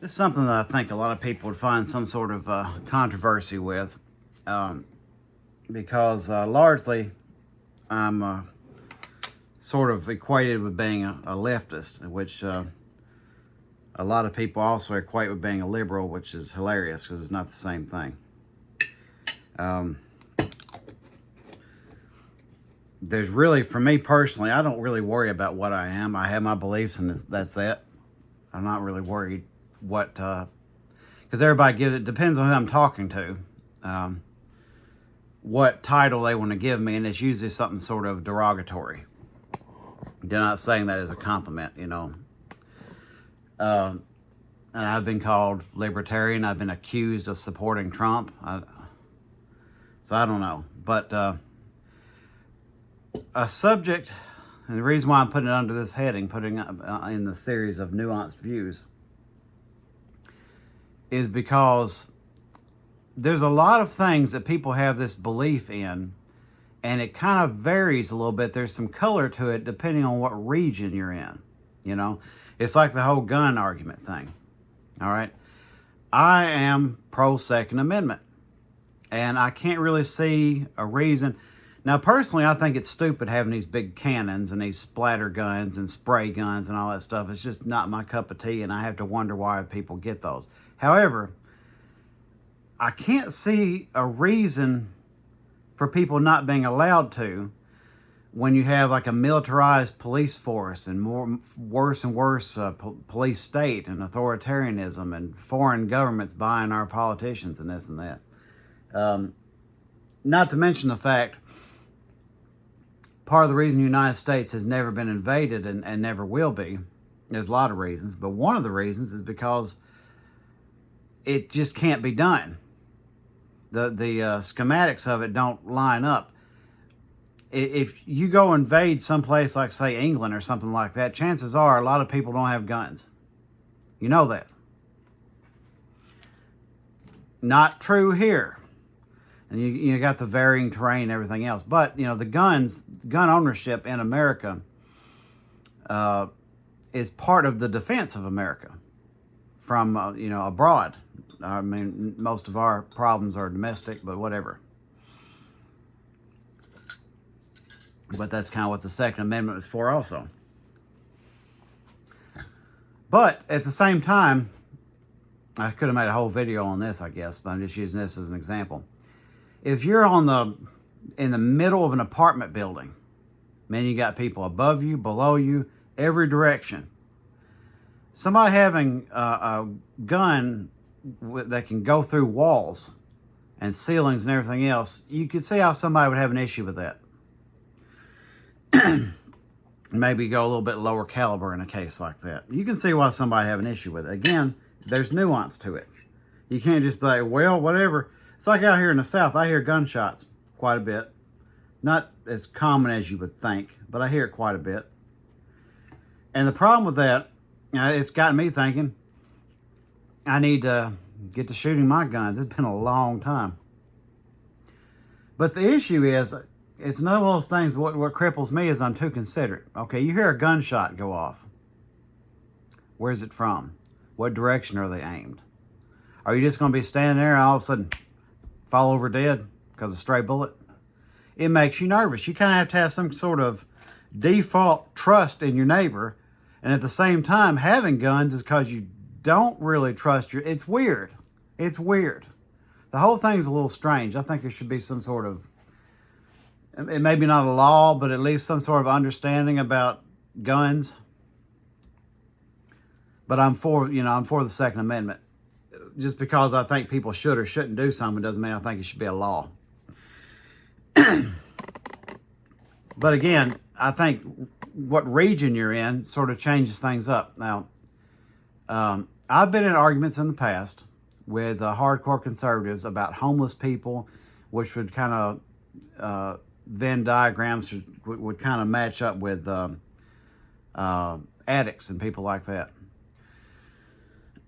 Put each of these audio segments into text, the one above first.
It's something that I think a lot of people would find some sort of controversy with, because largely I'm sort of equated with being a leftist, which a lot of people also equate with being a liberal, which is hilarious because it's not the same thing. There's really, for me personally, I don't really worry about what I am. I have my beliefs, and that's it. I'm not really worried what, because everybody gives it, depends on who I'm talking to, what title they want to give me, and it's usually something sort of derogatory. They're not saying that as a compliment, you know. And I've been called libertarian. I've been accused of supporting Trump. So I don't know. But a subject, and the reason why I'm putting it under this heading, putting it in the series of nuanced views, is because there's a lot of things that people have this belief in, and it kind of varies a little bit. There's some color to it depending on what region you're in. You know, it's like the whole gun argument thing. All right. I am pro Second Amendment, and I can't really see a reason. Now, personally, I think it's stupid having these big cannons and these splatter guns and spray guns and all that stuff. It's just not my cup of tea, and I have to wonder why people get those. However, I can't see a reason for people not being allowed to when you have like a militarized police force and worse and worse police state and authoritarianism and foreign governments buying our politicians and this and that. Not to mention the fact, part of the reason the United States has never been invaded and never will be, there's a lot of reasons, but one of the reasons is because it just can't be done. The schematics of it don't line up. If you go invade someplace like, say, England or something like that, chances are a lot of people don't have guns. You know that. Not true here. And you got the varying terrain and everything else. But, you know, gun ownership in America is part of the defense of America from, abroad. I mean, most of our problems are domestic, but whatever. But that's kind of what the Second Amendment is for also. But at the same time, I could have made a whole video on this, I guess, but I'm just using this as an example. If you're in the middle of an apartment building, man, you got people above you, below you, every direction. Somebody having a gun that can go through walls and ceilings and everything else, you could see how somebody would have an issue with that. Maybe go a little bit lower caliber in a case like that. You can see why somebody have an issue with it. Again, there's nuance to it. You can't just be like, well, whatever. It's like out here in the South, I hear gunshots quite a bit. Not as common as you would think, but I hear it quite a bit. And the problem with that, it's gotten me thinking, I need to get to shooting my guns. It's been a long time. But the issue is, it's none of those things. What cripples me is I'm too considerate. Okay, you hear a gunshot go off. Where's it from? What direction are they aimed? Are you just going to be standing there and all of a sudden fall over dead because of a stray bullet? It makes you nervous. You kind of have to have some sort of default trust in your neighbor. And at the same time, having guns is because you don't really trust your... It's weird. It's weird. The whole thing's a little strange. I think there should be some sort of... It may be not a law, but at least some sort of understanding about guns. But I'm for the Second Amendment. Just because I think people should or shouldn't do something doesn't mean I think it should be a law. But again, I think what region you're in sort of changes things up. Now, I've been in arguments in the past with hardcore conservatives about homeless people, which would kind of Venn diagrams would kind of match up with addicts and people like that.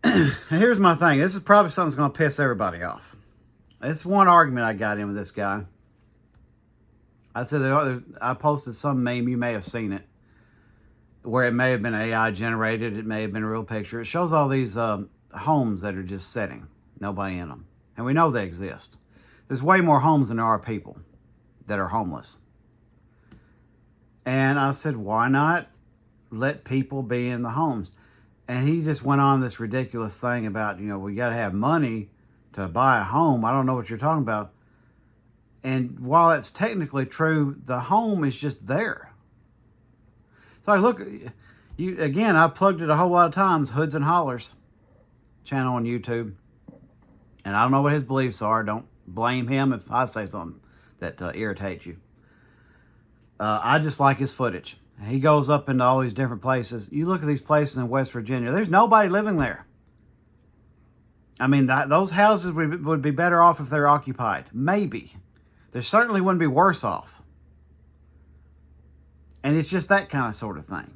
And here's my thing. This is probably something that's going to piss everybody off. It's one argument I got in with this guy. I said that I posted some meme, you may have seen it, where it may have been AI generated, it may have been a real picture. It shows all these homes that are just sitting, nobody in them. And we know they exist. There's way more homes than there are people that are homeless. And I said, why not let people be in the homes? And he just went on this ridiculous thing about, we got to have money to buy a home. I don't know what you're talking about. And while that's technically true, the home is just there. So look, I plugged it a whole lot of times, Hoods and Hollers channel on YouTube. And I don't know what his beliefs are. Don't blame him if I say something that irritates you. I just like his footage. He goes up into all these different places. You look at these places in West Virginia, there's nobody living there. I mean, those houses would be better off if they're occupied. Maybe. They certainly wouldn't be worse off. And it's just that kind of sort of thing.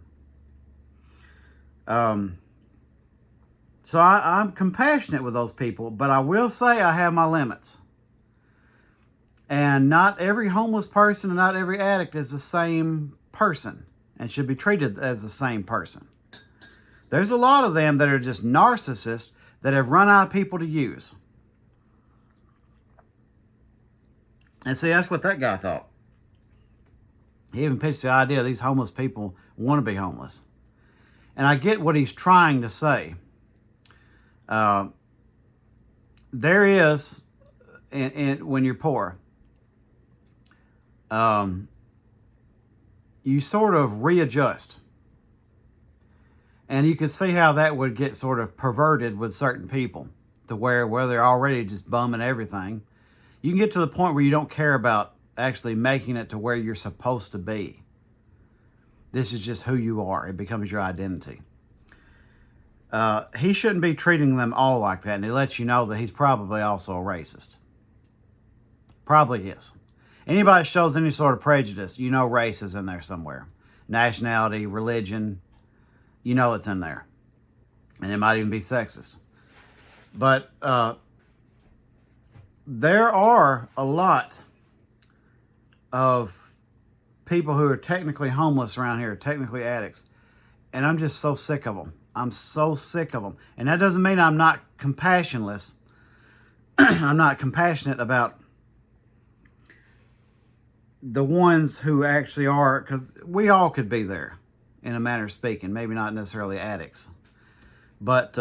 So I'm compassionate with those people, but I will say I have my limits. And not every homeless person and not every addict is the same person and should be treated as the same person. There's a lot of them that are just narcissists that have run out of people to use. And see, that's what that guy thought. He even pitched the idea these homeless people want to be homeless. And I get what he's trying to say. There is, when you're poor, you sort of readjust. And you can see how that would get sort of perverted with certain people to where they're already just bumming everything. You can get to the point where you don't care about actually making it to where you're supposed to be. This is just who you are. It becomes your identity. He shouldn't be treating them all like that, and he lets you know that he's probably also a racist. Probably is. Anybody that shows any sort of prejudice, race is in there somewhere. Nationality, religion, it's in there. And it might even be sexist. But there are a lot of people who are technically homeless around here, technically addicts. And I'm just so sick of them. I'm so sick of them. And that doesn't mean I'm not compassionless. I'm not compassionate about the ones who actually are, because we all could be there, in a manner of speaking. Maybe not necessarily addicts. But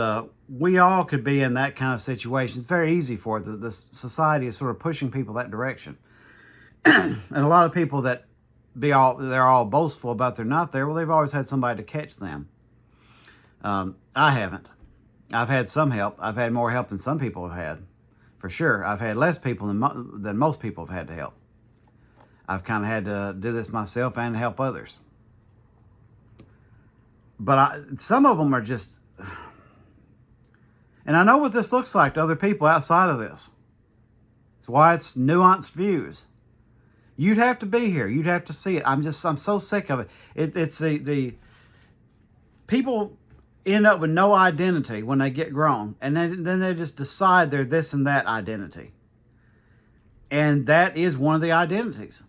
we all could be in that kind of situation. It's very easy for it. The society is sort of pushing people that direction. And a lot of people that they're all boastful about they're not there, well, they've always had somebody to catch them. I haven't. I've had some help. I've had more help than some people have had. For sure. I've had less people than most people have had to help. I've kind of had to do this myself and help others. But some of them are just... And I know what this looks like to other people outside of this. It's why it's nuanced views. You'd have to be here. You'd have to see it. I'm so sick of it. It's the people end up with no identity when they get grown. And then they just decide they're this and that identity. And that is one of the identities.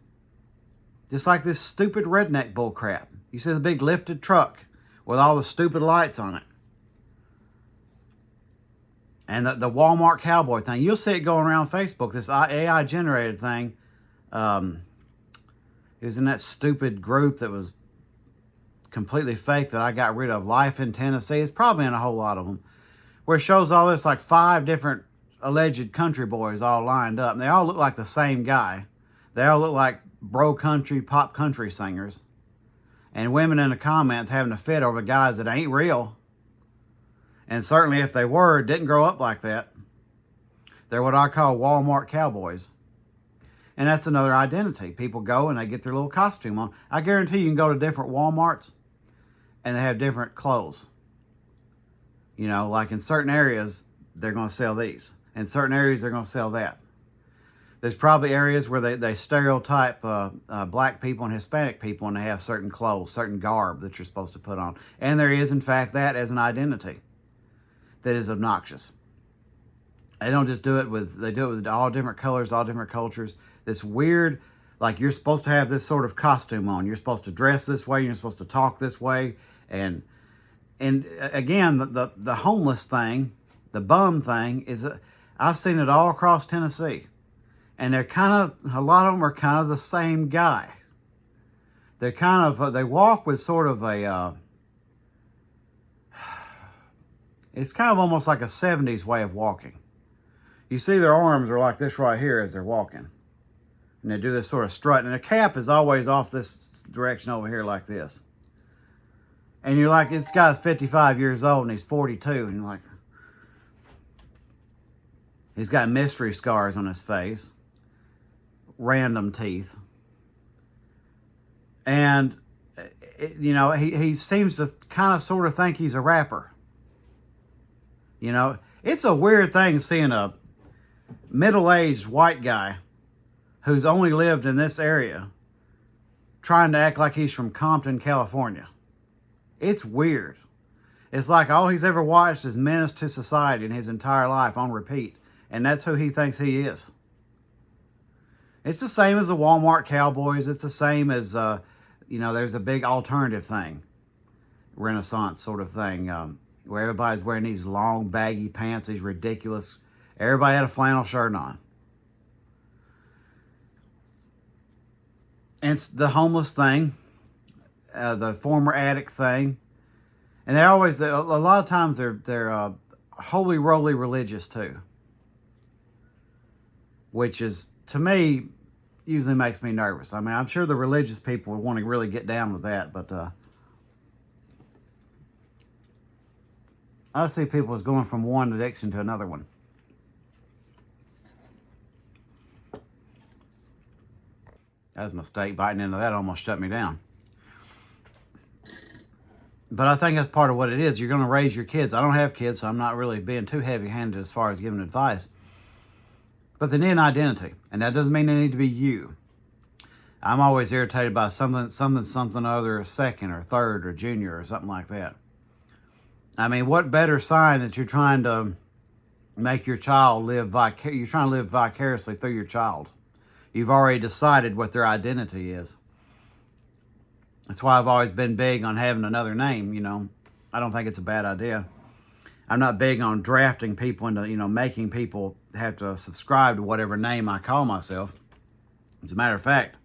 Just like this stupid redneck bullcrap. You see the big lifted truck with all the stupid lights on it. And the Walmart cowboy thing. You'll see it going around Facebook, this AI generated thing. It was in that stupid group that was completely fake that I got rid of. Life in Tennessee. It's probably in a whole lot of them. Where it shows all this, like 5 different alleged country boys all lined up. And they all look like the same guy. They all look like bro country, pop country singers. And women in the comments having a fit over guys that ain't real. And certainly if they were, didn't grow up like that. They're what I call Walmart cowboys. And that's another identity. People go and they get their little costume on. I guarantee you can go to different Walmarts and they have different clothes. Like in certain areas, they're going to sell these. In certain areas, they're going to sell that. There's probably areas where they stereotype black people and Hispanic people and they have certain clothes, certain garb that you're supposed to put on. And there is, in fact, that as an identity that is obnoxious. They don't just do it they do it with all different colors, all different cultures. This weird, like you're supposed to have this sort of costume on. You're supposed to dress this way. You're supposed to talk this way. And again, the homeless thing The bum thing is, I've seen it all across Tennessee. And they're a lot of them are kind of the same guy. They're they walk with sort of it's kind of almost like a 70s way of walking. You see their arms are like this right here as they're walking. And they do this sort of strut. And their cap is always off this direction over here like this. And you're like, this guy's 55 years old and he's 42. And you're like, he's got mystery scars on his face. Random teeth. And, he seems to kind of sort of think he's a rapper. It's a weird thing seeing a middle-aged white guy who's only lived in this area trying to act like he's from Compton, California. It's weird. It's like all he's ever watched is Menace to Society in his entire life on repeat. And that's who he thinks he is. It's the same as the Walmart cowboys. It's the same as, there's a big alternative thing. Renaissance sort of thing. Where everybody's wearing these long baggy pants, these ridiculous. Everybody had a flannel shirt on. And it's the homeless thing, the former addict thing. And they're always, a lot of times they're holy roly religious too. Which is, to me, usually makes me nervous. I mean, I'm sure the religious people would want to really get down with that, but I see people as going from one addiction to another one. That was a mistake. Biting into that almost shut me down. But I think that's part of what it is. You're going to raise your kids. I don't have kids, so I'm not really being too heavy-handed as far as giving advice. But they need an identity, and that doesn't mean they need to be you. I'm always irritated by something other, second or third or junior or something like that. I mean, what better sign that you're trying to make your child live you're trying to live vicariously through your child. You've already decided what their identity is. That's why I've always been big on having another name, I don't think it's a bad idea. I'm not big on drafting people into, making people have to subscribe to whatever name I call myself. As a matter of fact,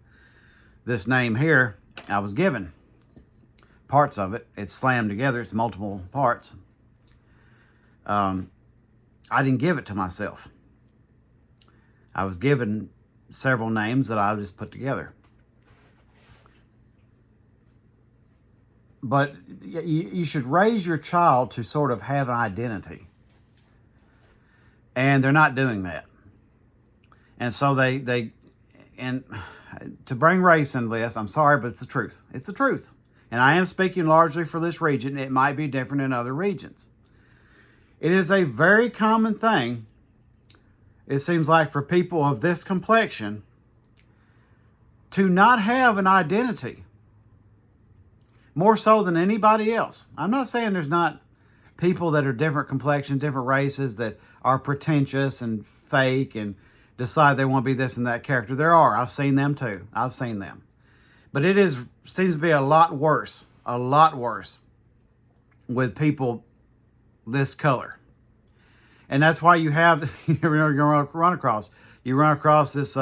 this name here, I was given. Parts of it, it's slammed together, it's multiple parts. I didn't give it to myself. I was given several names that I just put together. But you should raise your child to sort of have an identity. And they're not doing that. And so and to bring race into this, I'm sorry, but it's the truth. It's the truth. And I am speaking largely for this region. It might be different in other regions. It is a very common thing, it seems like, for people of this complexion to not have an identity. More so than anybody else. I'm not saying there's not people that are different complexions, different races that are pretentious and fake and decide they want to be this and that character. There are. I've seen them too. I've seen them. But seems to be a lot worse with people this color. And that's why you have, you run across this,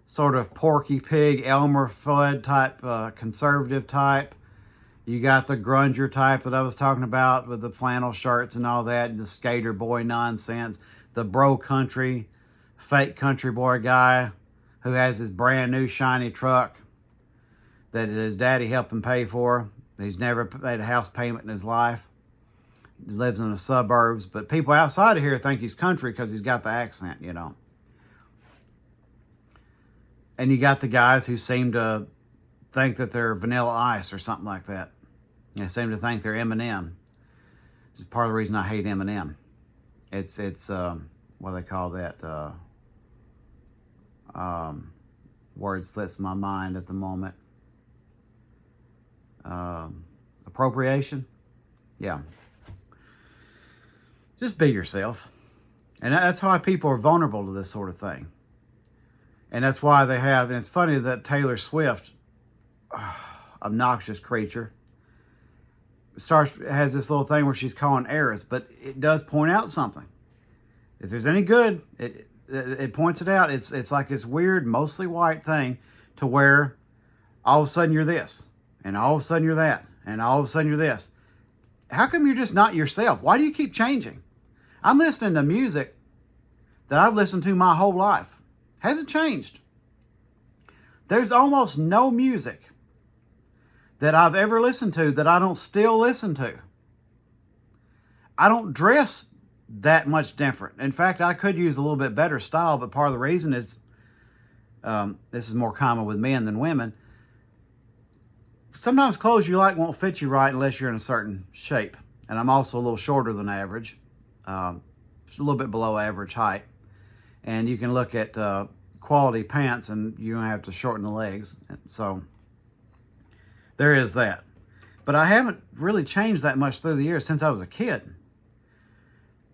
sort of Porky Pig, Elmer Fudd type, conservative type. You got the grunger type that I was talking about with the flannel shirts and all that, the skater boy nonsense, the bro country, fake country boy guy who has his brand new shiny truck that his daddy helped him pay for. He's never paid a house payment in his life. He lives in the suburbs, but people outside of here think he's country because he's got the accent, And you got the guys who seem to think that they're Vanilla Ice or something like that. They seem to think they're Eminem. This is part of the reason I hate Eminem. It's what do they call that? Word slips my mind at the moment. Appropriation? Yeah. Just be yourself. And that's why people are vulnerable to this sort of thing. And that's why they have, and it's funny that Taylor Swift, obnoxious creature, has this little thing where she's calling errors, but it does point out something. If there's any good, it points it out. It's like this weird, mostly white thing to where all of a sudden you're this, and all of a sudden you're that, and all of a sudden you're this. How come you're just not yourself? Why do you keep changing? I'm listening to music that I've listened to my whole life. Hasn't changed. There's almost no music that I've ever listened to that I don't still listen to. I don't dress that much different. In fact, I could use a little bit better style, but part of the reason is, this is more common with men than women. Sometimes clothes you like won't fit you right unless you're in a certain shape. And I'm also a little shorter than average, a little bit below average height. And you can look at quality pants and you don't have to shorten the legs. So there is that. But I haven't really changed that much through the years since I was a kid.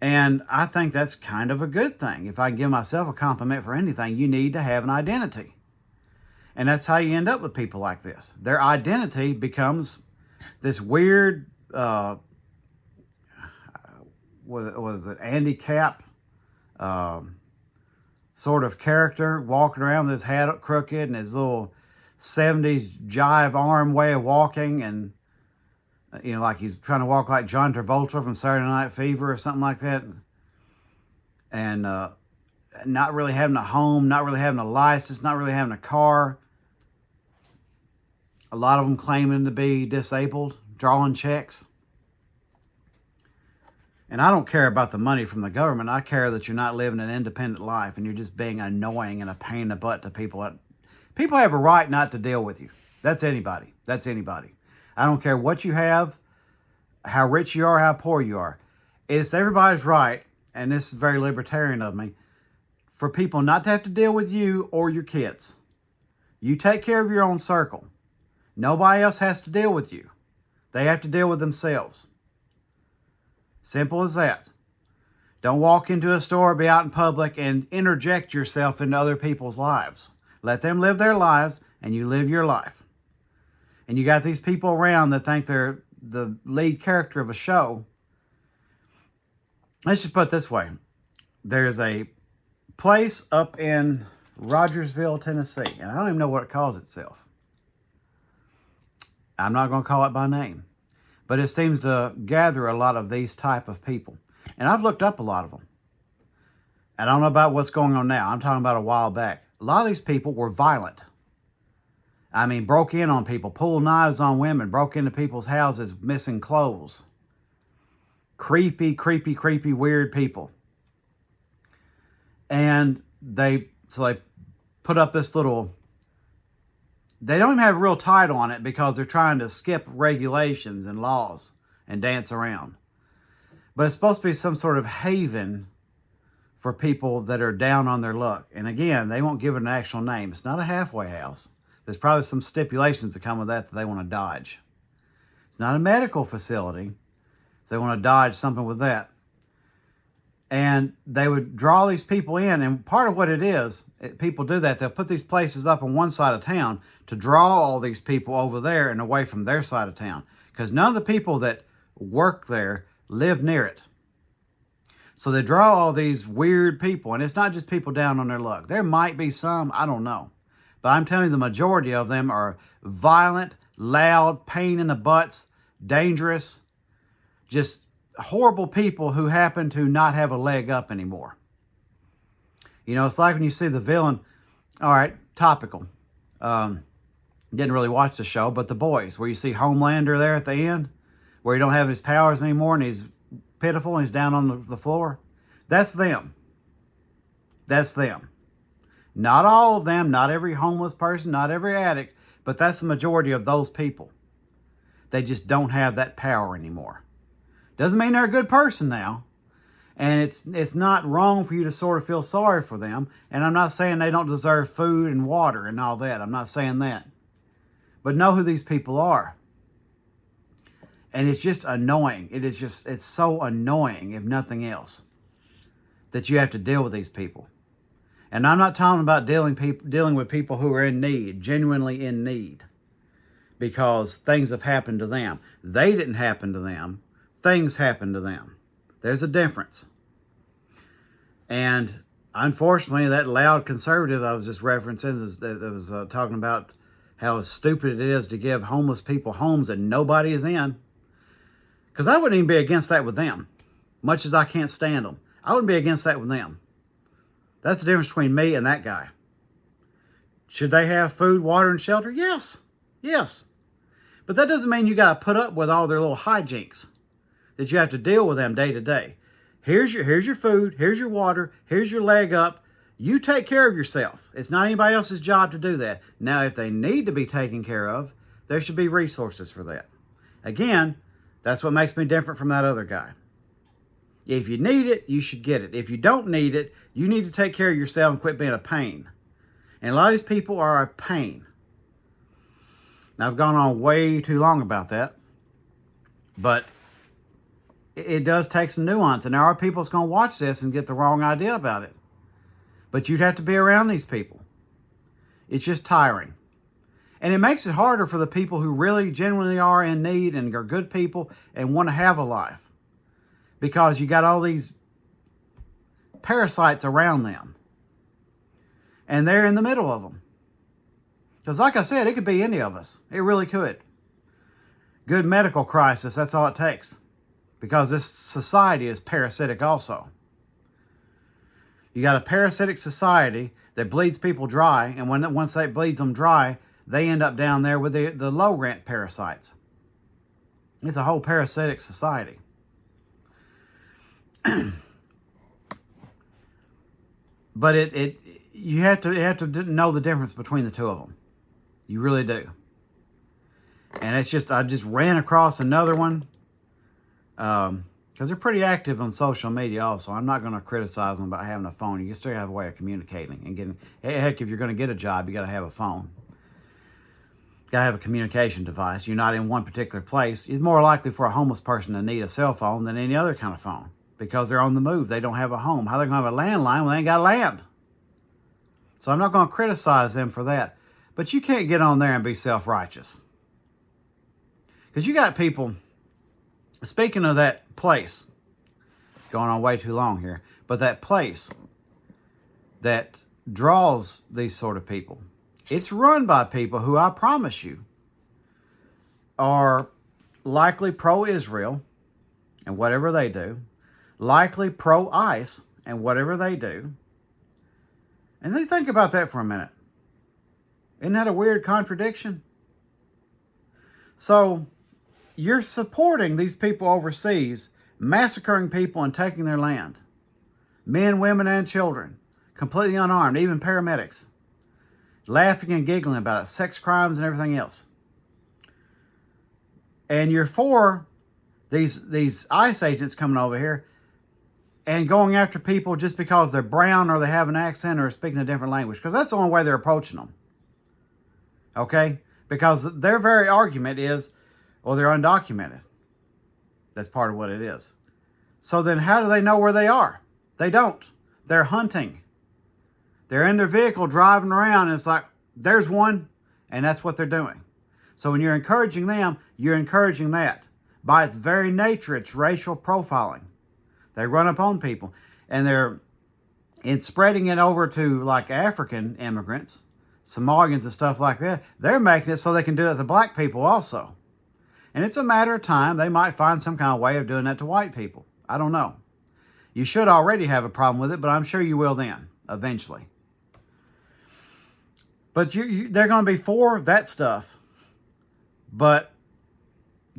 And I think that's kind of a good thing. If I can give myself a compliment for anything, you need to have an identity. And that's how you end up with people like this. Their identity becomes this weird, what is it, handicap sort of character, walking around with his hat up crooked and his little 70s jive arm way of walking, and like he's trying to walk like John Travolta from Saturday Night Fever or something like that. And not really having a home, not really having a license, not really having a car. A lot of them claiming to be disabled, drawing checks. And I don't care about the money from the government. I care that you're not living an independent life and you're just being annoying and a pain in the butt to people. People have a right not to deal with you. That's anybody. That's anybody. I don't care what you have, how rich you are, how poor you are. It's everybody's right, and this is very libertarian of me, for people not to have to deal with you or your kids. You take care of your own circle. Nobody else has to deal with you. They have to deal with themselves. Simple as that. Don't walk into a store, be out in public, and interject yourself into other people's lives. Let them live their lives, and you live your life. And you got these people around that think they're the lead character of a show. Let's just put it this way. There's a place up in Rogersville, Tennessee, and I don't even know what it calls itself. I'm not going to call it by name. But it seems to gather a lot of these type of people. And I've looked up a lot of them. I don't know about what's going on now. I'm talking about a while back. A lot of these people were violent. I mean, broke in on people, pulled knives on women, broke into people's houses, missing clothes. Creepy, creepy, creepy, weird people. And they put up this little... They don't even have a real title on it because they're trying to skip regulations and laws and dance around. But it's supposed to be some sort of haven for people that are down on their luck. And again, they won't give it an actual name. It's not a halfway house. There's probably some stipulations that come with that they want to dodge. It's not a medical facility, so they want to dodge something with that. And they would draw these people in, and part of what it is, people do that, they'll put these places up on one side of town to draw all these people over there and away from their side of town. Because none of the people that work there live near it. So they draw all these weird people, and it's not just people down on their luck. There might be some, I don't know. But I'm telling you, the majority of them are violent, loud, pain in the butts, dangerous, just horrible people who happen to not have a leg up anymore. It's like when you see the villain, all right, topical. Didn't really watch the show, but The Boys, where you see Homelander there at the end, where he don't have his powers anymore and he's pitiful and he's down on the floor. That's them. That's them. Not all of them, not every homeless person, not every addict, but that's the majority of those people. They just don't have that power anymore. Doesn't mean they're a good person now. And it's not wrong for you to sort of feel sorry for them. And I'm not saying they don't deserve food and water and all that. I'm not saying that. But know who these people are. And it's just annoying. It's so annoying, if nothing else, that you have to deal with these people. And I'm not talking about dealing with people who are in need, genuinely in need, because things have happened to them. They didn't happen to them. Things happened to them. There's a difference. And unfortunately, that loud conservative I was just referencing that was talking about how stupid it is to give homeless people homes that nobody is in. Because I wouldn't even be against that with them. Much as I can't stand them. I wouldn't be against that with them. That's the difference between me and that guy. Should they have food, water, and shelter? Yes. Yes. But that doesn't mean you got to put up with all their little hijinks that you have to deal with them day to day. Here's your food. Here's your water. Here's your leg up. You take care of yourself. It's not anybody else's job to do that. Now, if they need to be taken care of, there should be resources for that. Again, that's what makes me different from that other guy. If you need it, you should get it. If you don't need it, you need to take care of yourself and quit being a pain. And a lot of these people are a pain. Now, I've gone on way too long about that. But it does take some nuance. And there are people that's going to watch this and get the wrong idea about it. But you'd have to be around these people. It's just tiring. And it makes it harder for the people who really genuinely are in need and are good people and want to have a life. Because you got all these parasites around them. And they're in the middle of them. Because like I said, it could be any of us. It really could. Good medical crisis, that's all it takes. Because this society is parasitic also. You got a parasitic society that bleeds people dry, and once that bleeds them dry, they end up down there with the low-rent parasites. It's a whole parasitic society. But you have to know the difference between the two of them. You really do. And it's just, I just ran across another one. Because they're pretty active on social media also. I'm not going to criticize them about having a phone. You still have a way of communicating and getting, heck, if you're going to get a job, you got to have a phone. You got to have a communication device. You're not in one particular place. It's more likely for a homeless person to need a cell phone than any other kind of phone because they're on the move. They don't have a home. How are they going to have a landline when they ain't got land? So I'm not going to criticize them for that. But you can't get on there and be self-righteous. Because you got people, speaking of that place, going on way too long here, but that place that draws these sort of people, it's run by people who I promise you are likely pro-Israel and whatever they do, likely pro-ICE and whatever they do. And they think about that for a minute. Isn't that a weird contradiction? So you're supporting these people overseas, massacring people and taking their land. Men, women, and children, completely unarmed, even paramedics. Laughing and giggling about it, sex crimes and everything else. And you're for these ICE agents coming over here and going after people just because they're brown or they have an accent or speaking a different language. Because that's the only way they're approaching them. Okay? Because their very argument is, well, they're undocumented. That's part of what it is. So then how do they know where they are? They don't. They're hunting. They're in their vehicle driving around and it's like, there's one, and that's what they're doing. So when you're encouraging them, you're encouraging that. By its very nature, it's racial profiling. They run up on people. And it's spreading it over to like African immigrants, Somalians and stuff like that. They're making it so they can do it to black people also. And it's a matter of time. They might find some kind of way of doing that to white people. I don't know. You should already have a problem with it, but I'm sure you will then, eventually. But they're going to be for that stuff, but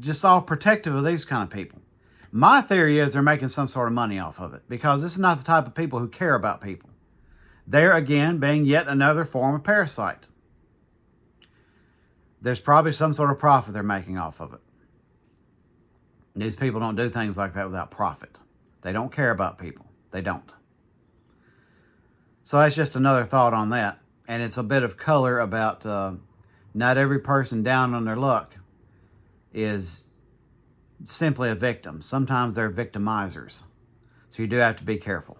just all protective of these kind of people. My theory is they're making some sort of money off of it because this is not the type of people who care about people. They're, again, being yet another form of parasite. There's probably some sort of profit they're making off of it. These people don't do things like that without profit. They don't care about people. They don't. So that's just another thought on that. And it's a bit of color about not every person down on their luck is simply a victim. Sometimes they're victimizers. So you do have to be careful.